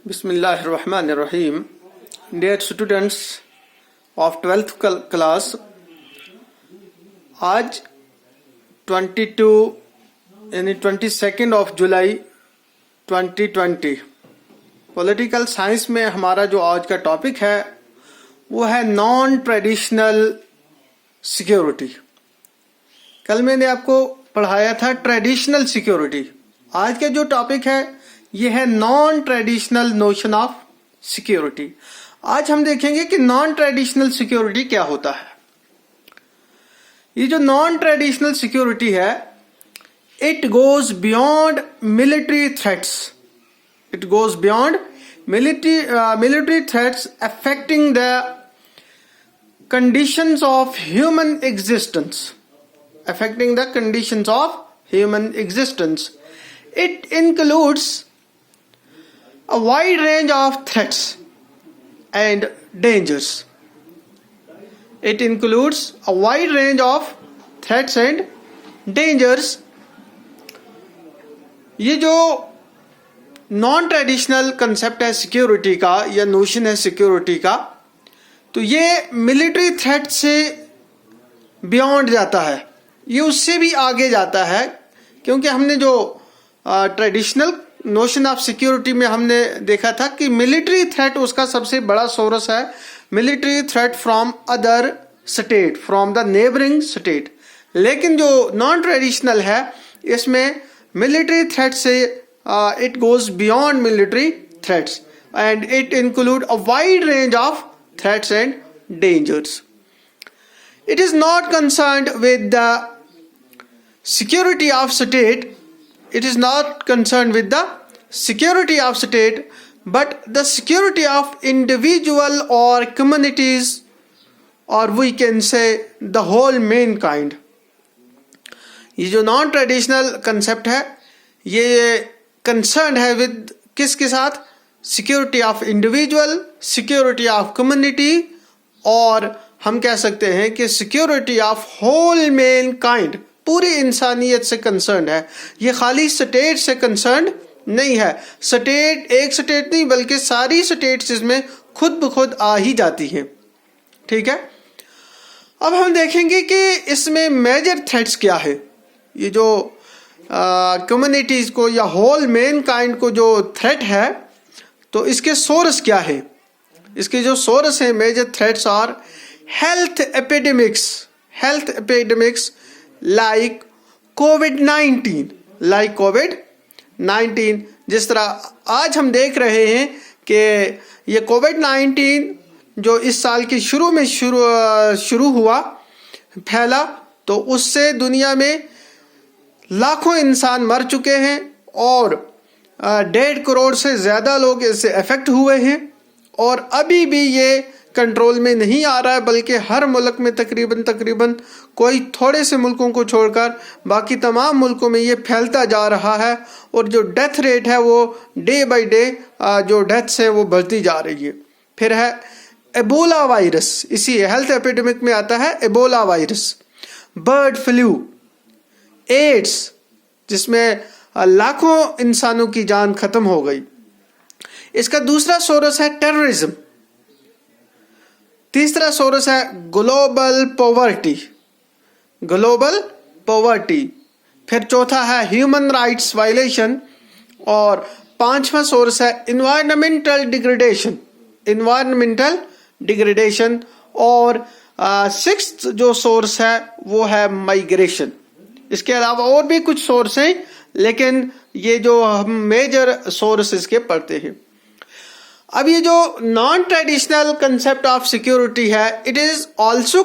Bismillahirrahmanirrahim. Dear students of 12th class, आज 22 of July 2020 political science में हमारा जो आज का टॉपिक है वो है नॉन ट्रेडिशनल सिक्योरिटी। कल मैंने आपको पढ़ाया था ट्रेडिशनल सिक्योरिटी। आज का जो टॉपिक है ये है non traditional notion of security. आज हम देखेंगे कि नॉन ट्रेडिशनल सिक्योरिटी क्या होता है। ये जो नॉन ट्रेडिशनल सिक्योरिटी है, it goes beyond military threats. It goes beyond military threats affecting the conditions of human existence. affecting the conditions of human existence. It includes a wide range of threats and dangers. It includes a wide range of threats and dangers. ये जो non traditional concept है security का या notion है security का, तो ये military threat से बियॉन्ड जाता है, ये उससे भी आगे जाता है। क्योंकि हमने जो ट्रेडिशनल नोशन ऑफ सिक्योरिटी में हमने देखा था कि मिलिट्री थ्रेट उसका सबसे बड़ा सोर्स है, military threat from other state, from the neighbouring state. लेकिन जो नॉन ट्रेडिशनल है इसमें मिलिट्री थ्रेट से it goes beyond military threats and it include a wide range of threats and dangers. It is not concerned with the security of state. It is not concerned with the security of state, but the security of individual or communities, or we can say the whole mankind. ये जो non traditional concept है ये concern है with किसके साथ? Security of individual, security of community, और हम कह सकते हैं कि security of whole mankind, पूरी इंसानियत से कंसर्न है। ये खाली स्टेट से कंसर्न नहीं है। स्टेट, एक स्टेट नहीं बल्कि सारी स्टेट्स इसमें खुद ब खुद आ ही जाती हैं। ठीक है, अब हम देखेंगे कि इसमें मेजर थ्रेट्स क्या है। ये जो कम्युनिटीज को या होल मैन काइंड को जो थ्रेट है, तो इसके सोर्स क्या है? इसके जो सोर्स है मेजर थ्रेट्स और health epidemics like COVID-19, जिस तरह आज हम देख रहे हैं कि ये COVID-19 जो इस साल के शुरू में शुरू हुआ, फैला, तो उससे दुनिया में लाखों इंसान मर चुके हैं और 1.5 करोड़ से ज़्यादा लोग इससे अफेक्ट हुए हैं। और अभी भी ये कंट्रोल में नहीं आ रहा है, बल्कि हर मुल्क में तकरीबन कोई थोड़े से मुल्कों को छोड़कर बाकी तमाम मुल्कों में ये फैलता जा रहा है। और जो डेथ रेट है वो डे बाय डे जो डेथ्स है वो बढ़ती जा रही है। फिर है एबोला वायरस, इसी हेल्थ एपिडेमिक में आता है Ebola virus, bird flu, AIDS, जिसमें लाखों इंसानों की जान खत्म हो गई। इसका दूसरा सोर्स है टेररिज्म, तीसरा सोर्स है ग्लोबल पॉवर्टी, फिर चौथा है ह्यूमन राइट्स वायलेशन, और पांचवा सोर्स है इन्वायरमेंटल डिग्रेडेशन, और सिक्स्थ जो सोर्स है वो है माइग्रेशन। इसके अलावा और भी कुछ सोर्स हैं, लेकिन ये जो हम मेजर सोर्स इसके पढ़ते हैं। अब ये जो non traditional concept of security है, it is also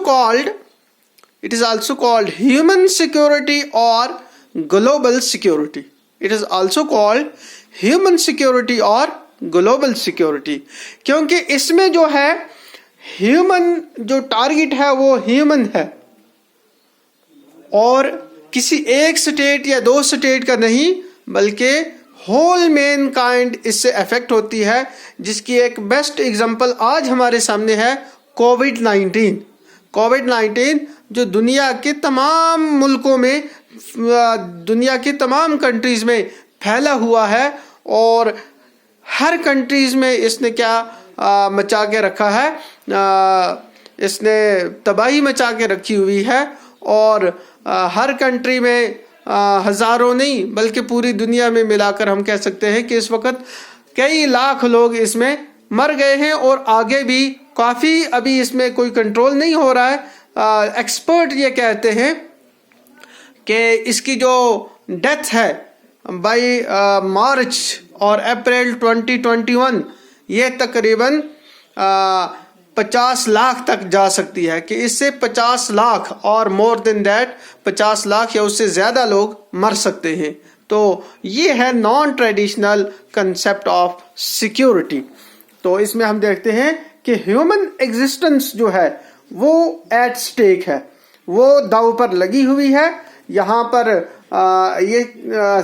called human security और global security. It is also called human security और ग्लोबल सिक्योरिटी, क्योंकि इसमें जो है ह्यूमन जो टारगेट है वो ह्यूमन है और किसी एक स्टेट या दो स्टेट का नहीं, बल्कि होल मैन काइंड इससे अफेक्ट होती है। जिसकी एक बेस्ट एग्जांपल आज हमारे सामने है कोविड-19 जो दुनिया के तमाम मुल्कों में, दुनिया की तमाम कंट्रीज में फैला हुआ है और हर कंट्रीज में इसने क्या मचा के रखा है, इसने तबाही मचा के रखी हुई है। और हर कंट्री में हजारों नहीं बल्कि पूरी दुनिया में मिलाकर हम कह सकते हैं कि इस वक्त कई लाख लोग इसमें मर गए हैं और आगे भी काफ़ी, अभी इसमें कोई कंट्रोल नहीं हो रहा है। एक्सपर्ट ये कहते हैं कि इसकी जो डेथ है बाई मार्च और अप्रैल 2021 ये तकरीबन 50 लाख तक जा सकती है, कि इससे 50 लाख और मोर देन दैट 50 लाख या उससे ज़्यादा लोग मर सकते हैं। तो ये है non traditional concept of security. तो इसमें हम देखते हैं कि ह्यूमन एग्जिस्टेंस जो है वो एट स्टेक है, वो दांव पर लगी हुई है। यहाँ पर ये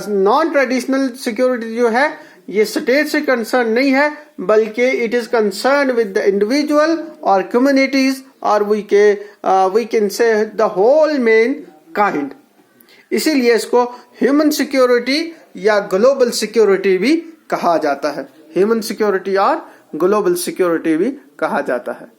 नॉन ट्रेडिशनल सिक्योरिटी जो है ये स्टेट से कंसर्न नहीं है, बल्कि it is concern with the individual और कम्युनिटीज और we can say the whole mankind. इसीलिए इसको ह्यूमन सिक्योरिटी या ग्लोबल सिक्योरिटी भी कहा जाता है, ह्यूमन सिक्योरिटी और ग्लोबल सिक्योरिटी भी कहा जाता है।